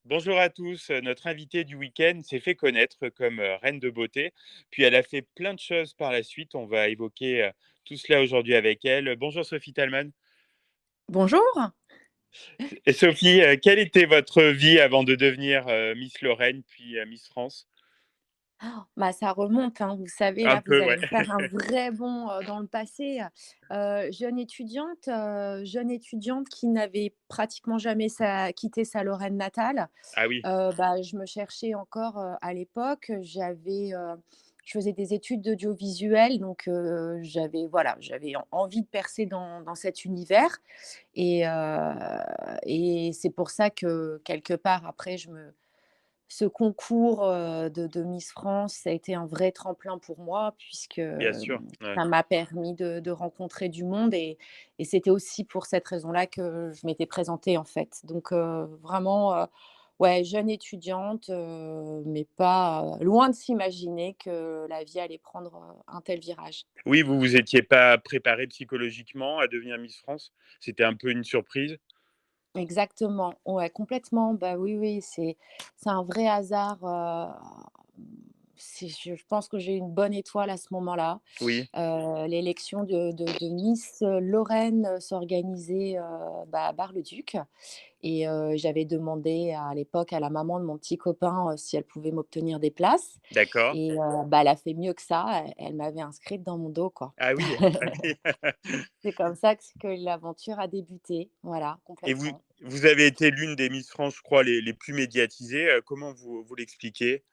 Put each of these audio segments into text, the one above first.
Bonjour à tous. Notre invitée du week-end s'est fait connaître comme reine de beauté. Puis elle a fait plein de choses par la suite. On va évoquer tout cela aujourd'hui avec elle. Bonjour Sophie Talman. Bonjour. Et Sophie, quelle était votre vie avant de devenir Miss Lorraine puis Miss France? Bah, ça remonte, hein, vous savez, Un là, vous peu, allez ouais. me faire un vrai bond, dans le passé. Jeune étudiante qui n'avait pratiquement jamais quitté sa Lorraine natale. Ah oui, Bah, je me cherchais encore, à l'époque. Je faisais des études d'audiovisuel, donc j'avais envie de percer dans cet univers et c'est pour ça que quelque part après ce concours, de Miss France, ça a été un vrai tremplin pour moi puisque, bien sûr. Ouais. ça m'a permis de rencontrer du monde et c'était aussi pour cette raison-là que je m'étais présentée, en fait. Donc, vraiment, ouais, jeune étudiante, mais pas loin de s'imaginer que la vie allait prendre, un tel virage. Oui, vous vous étiez pas préparée psychologiquement à devenir Miss France. C'était un peu une surprise. Exactement, ouais, complètement. Bah, oui, oui, c'est un vrai hasard, c'est je pense que j'ai eu une bonne étoile à ce moment-là. Oui, L'élection de Miss Lorraine, s'organisait, bah, à Bar-le-Duc et j'avais demandé à l'époque à la maman de mon petit copain, si elle pouvait m'obtenir des places d'accord. et bah, elle a fait mieux que ça, elle m'avait inscrite dans mon dos, quoi. Ah oui. C'est comme ça que l'aventure a débuté, voilà, Et vous, complètement. vous avez été l'une des Miss France, je crois, les plus médiatisées. Comment vous l'expliquez?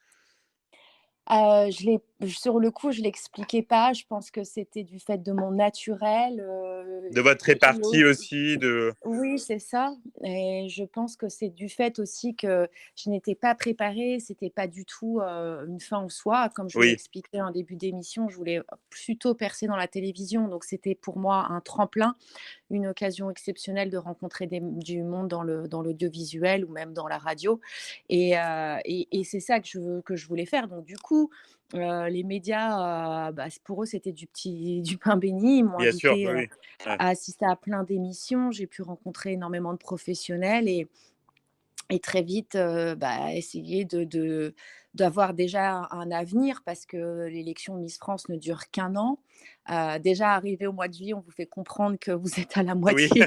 Je l'ai sur le coup, je l'expliquais pas. Je pense que c'était du fait de mon naturel, De votre et répartie aussi, de oui, c'est ça et je pense que c'est du fait aussi que je n'étais pas préparée. C'était pas du tout, une fin en soi. Comme je vous oui, l'expliquais en début d'émission, je voulais plutôt percer dans la télévision, donc c'était pour moi un tremplin, une occasion exceptionnelle de rencontrer du monde dans l'audiovisuel ou même dans la radio et c'est ça que je voulais faire. Donc du coup, les médias, bah, pour eux, c'était du pain béni. Ils m'ont bien sûr, invité oui, oui. Ouais. à assister à plein d'émissions. J'ai pu rencontrer énormément de professionnels et très vite, bah, essayer d'avoir déjà un avenir parce que l'élection de Miss France ne dure qu'1 an. Déjà arrivé au mois de juillet, on vous fait comprendre que vous êtes à la Oui. moitié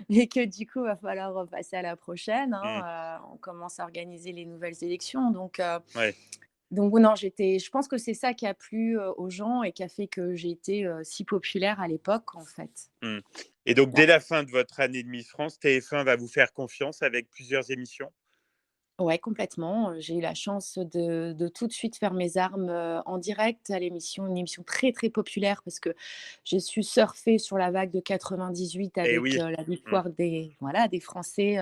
et que du coup, va falloir repasser à la prochaine, Mmh. hein. On commence à organiser les nouvelles élections Ouais. donc non, je pense que c'est ça qui a plu, aux gens et qui a fait que j'ai été, si populaire à l'époque, en fait. Mmh. Et donc Ouais. dès la fin de votre année de Miss France, TF1 va vous faire confiance avec plusieurs émissions? Ouais, complètement, j'ai eu la chance de tout de suite faire mes armes, en direct à une émission très, très populaire parce que j'ai su surfer sur la vague de 98 Eh avec, oui. la Mmh. victoire des Français,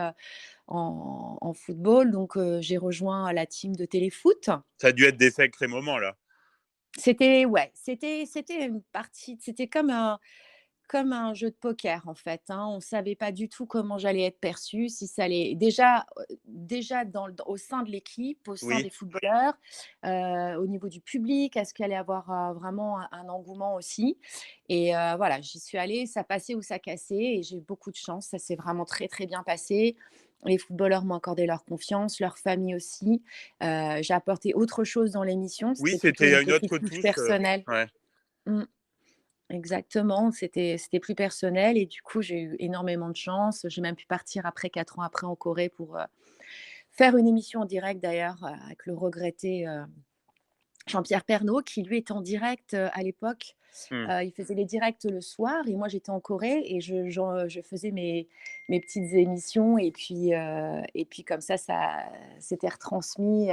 en football donc j'ai rejoint la team de téléfoot. Ça a dû être des sacrés moments là. C'était ouais, c'était une partie c'était comme un jeu de poker en fait, hein. On ne savait pas du tout comment j'allais être perçue, si ça allait déjà au sein de l'équipe, au sein Oui. des footballeurs, au niveau du public, est-ce qu'il allait y avoir, vraiment un engouement aussi? Et voilà, j'y suis allée, ça passait ou ça cassait et j'ai eu beaucoup de chance, ça s'est vraiment très, très bien passé. Les footballeurs m'ont accordé leur confiance, leur famille aussi. J'ai apporté autre chose dans l'émission, Oui, c'était plutôt une c'était une petite autre touche touche, personnelle. ouais. Mmh. Exactement, c'était plus personnel et du coup, j'ai eu énormément de chance. J'ai même pu partir après 4 ans après en Corée pour, faire une émission en direct d'ailleurs, avec le regretté, Jean-Pierre Pernaut qui lui était en direct, à l'époque. Mmh. Il faisait les directs le soir et moi j'étais en Corée et je faisais mes petites émissions et puis comme ça s'était retransmis,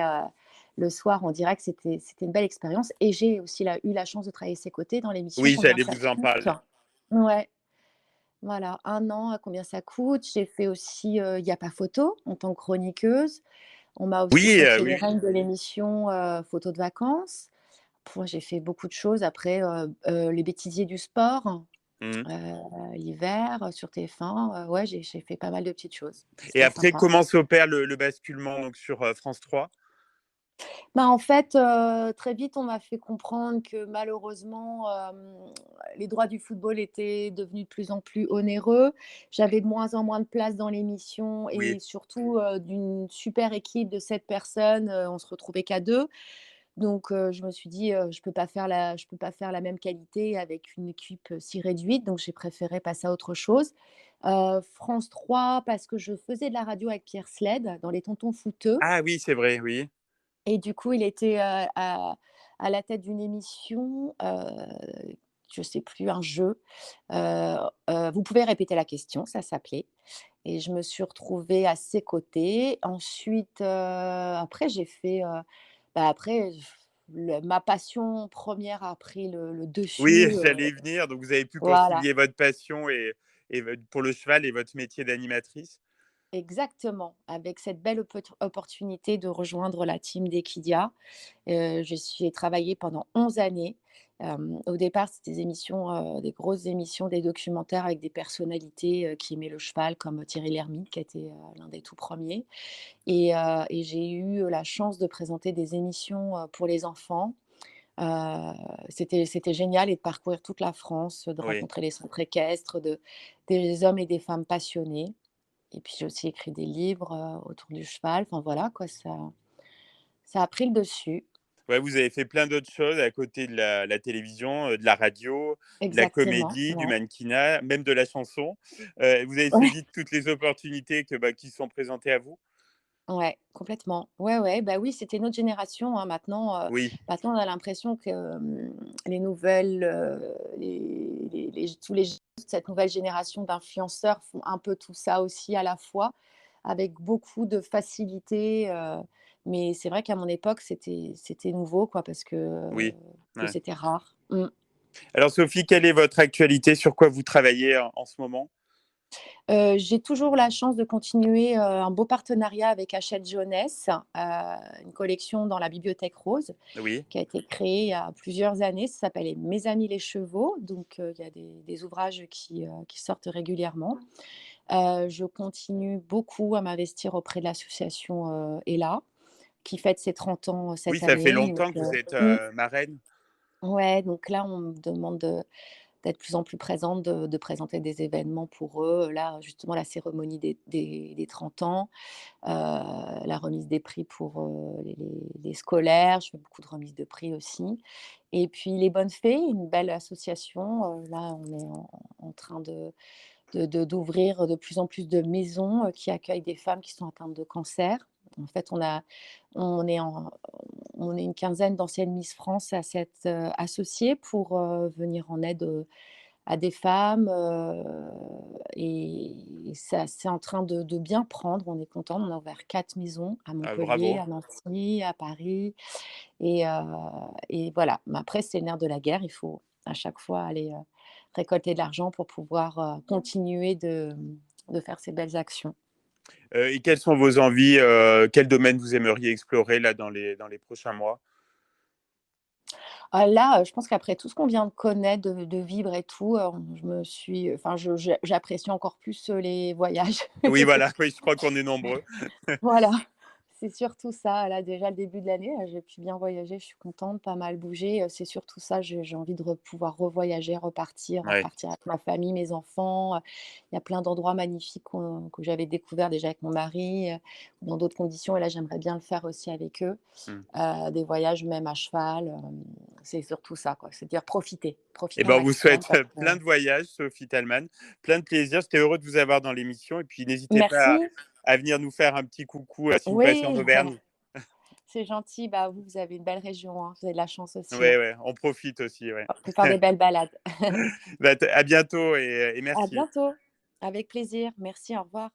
le soir en direct. C'était une belle expérience et j'ai aussi eu la chance de travailler à ses côtés dans l'émission Oui, Combien j'allais ça vous en coûte. parler. Ouais, voilà, 1 an à Combien ça coûte. J'ai fait aussi, Il y a pas photo en tant que chroniqueuse. On m'a aussi Oui, confié les oui. rênes de l'émission, Photos de vacances. Pouah, j'ai fait beaucoup de choses après, Les bêtisiers du sport, Mmh. l'hiver, sur TF1, ouais, j'ai fait pas mal de petites choses. Et C'était après, sympa. comment s'opère le basculement donc sur, France 3? Bah, en fait, très vite, on m'a fait comprendre que malheureusement, les droits du football étaient devenus de plus en plus onéreux. J'avais de moins en moins de place dans l'émission Oui, et surtout, d'une super équipe de 7 personnes, on se retrouvait qu'à 2. Donc je me suis dit: Je peux pas faire la même qualité avec une équipe, si réduite», donc j'ai préféré passer à autre chose. France 3 parce que je faisais de la radio avec Pierre Sled dans Les Tontons Footeux. ah oui, c'est vrai, oui. Et du coup, il était, à la tête d'une émission, je sais plus, un jeu, «Vous pouvez répéter la question», ça s'appelait, et je me suis retrouvée à ses côtés. Ensuite, après j'ai fait, après le ma passion première a pris le Oui, dessus, j'allais y venir, donc vous avez pu voilà. concilier votre passion et votre pour le cheval et votre métier d'animatrice? Exactement, avec cette belle opportunité de rejoindre la team d'Equidia. J'ai travaillé pendant 11 années. Au départ, c'était des émissions, des grosses émissions, des documentaires avec des personnalités, qui aimaient le cheval comme Thierry Lhermitte qui était, l'un des tout premiers, et j'ai eu la chance de présenter des émissions, pour les enfants. C'était génial, et de parcourir toute la France, de Oui. rencontrer les centres équestres, des hommes et des femmes passionnés. Et puis j'ai aussi écrit des livres, autour du cheval. Enfin voilà quoi, ça a pris le dessus. Ouais, vous avez fait plein d'autres choses à côté de la télévision, de la radio, de la Exactement, comédie, du ouais. mannequinat, même de la chanson. Vous avez Ouais, saisi toutes les opportunités qui sont présentées à vous? ouais, complètement. Ouais, ouais, bah oui, c'était notre génération, hein. Oui, Maintenant on a l'impression que, les nouvelles, les tous les cette nouvelle génération d'influenceurs font un peu tout ça aussi à la fois, avec beaucoup de facilité, mais c'est vrai qu'à mon époque, c'était nouveau quoi, parce oui. que Ouais. c'était rare. Mmh. Alors Sophie, quelle est votre actualité? Sur quoi vous travaillez en ce moment? J'ai toujours la chance de continuer, un beau partenariat avec Hachette Jeunesse, une collection dans la bibliothèque rose Oui, qui a été créée il y a plusieurs années. Ça s'appelle «Mes amis les chevaux», donc il y a des ouvrages qui sortent régulièrement. Je continue beaucoup à m'investir auprès de l'association, Ella, qui fête ses 30 ans, oui, cette ça fait année, donc longtemps que vous êtes, marraine? ouais, donc là, on me demande d'être de plus en plus présente, de présenter des événements pour eux. Là, justement, la cérémonie des 30 ans, la remise des prix pour, les scolaires. Je fais beaucoup de remises de prix aussi, et puis les Bonnes Fées, une belle association, là, on est en train d'ouvrir de plus en plus de maisons, qui accueillent des femmes qui sont atteintes de cancer. En fait, on est en on est une quinzaine d'anciennes Miss France à s'être, associées pour, venir en aide, à des femmes, et ça c'est en train de bien prendre. On est content. On a ouvert 4 maisons à Ah Montpellier, bravo. à Nancy, à Paris, et voilà. Mais après, c'est le nerf de la guerre. Il faut à chaque fois aller, récolter de l'argent pour pouvoir, continuer de faire ces belles actions. Et quelles sont vos envies, quel domaine vous aimeriez explorer là dans les prochains mois? Ah là, je pense qu'après tout ce qu'on vient de connaître, de vivre et tout, j'apprécie encore plus, les voyages. Oui, voilà, oui, je crois qu'on est nombreux. Voilà, c'est surtout ça. Là, déjà le début de l'année, j'ai pu bien voyager, je suis contente, pas mal bouger, c'est surtout ça. J'ai envie de pouvoir revoyager, Ouais. repartir avec ma famille, mes enfants. Il y a plein d'endroits magnifiques que j'avais découverts déjà avec mon mari, dans d'autres conditions, et là, j'aimerais bien le faire aussi avec eux. Mmh. Des voyages même à cheval, c'est surtout ça, quoi. C'est-à-dire Et profiter ben, un on vous maximum souhaite parce que plein de voyages, Sophie Thalmann, plein de plaisir. J'étais heureux de vous avoir dans l'émission et puis n'hésitez pas merci. à venir nous faire un petit coucou, si vous passez en Oui, Auvergne. c'est gentil. Bah, vous avez une belle région, hein. Vous avez de la chance aussi, Ouais, hein. ouais, on profite aussi, ouais. On peut faire des belles balades. Bah, à bientôt et À merci. bientôt. Avec plaisir. Merci, au revoir.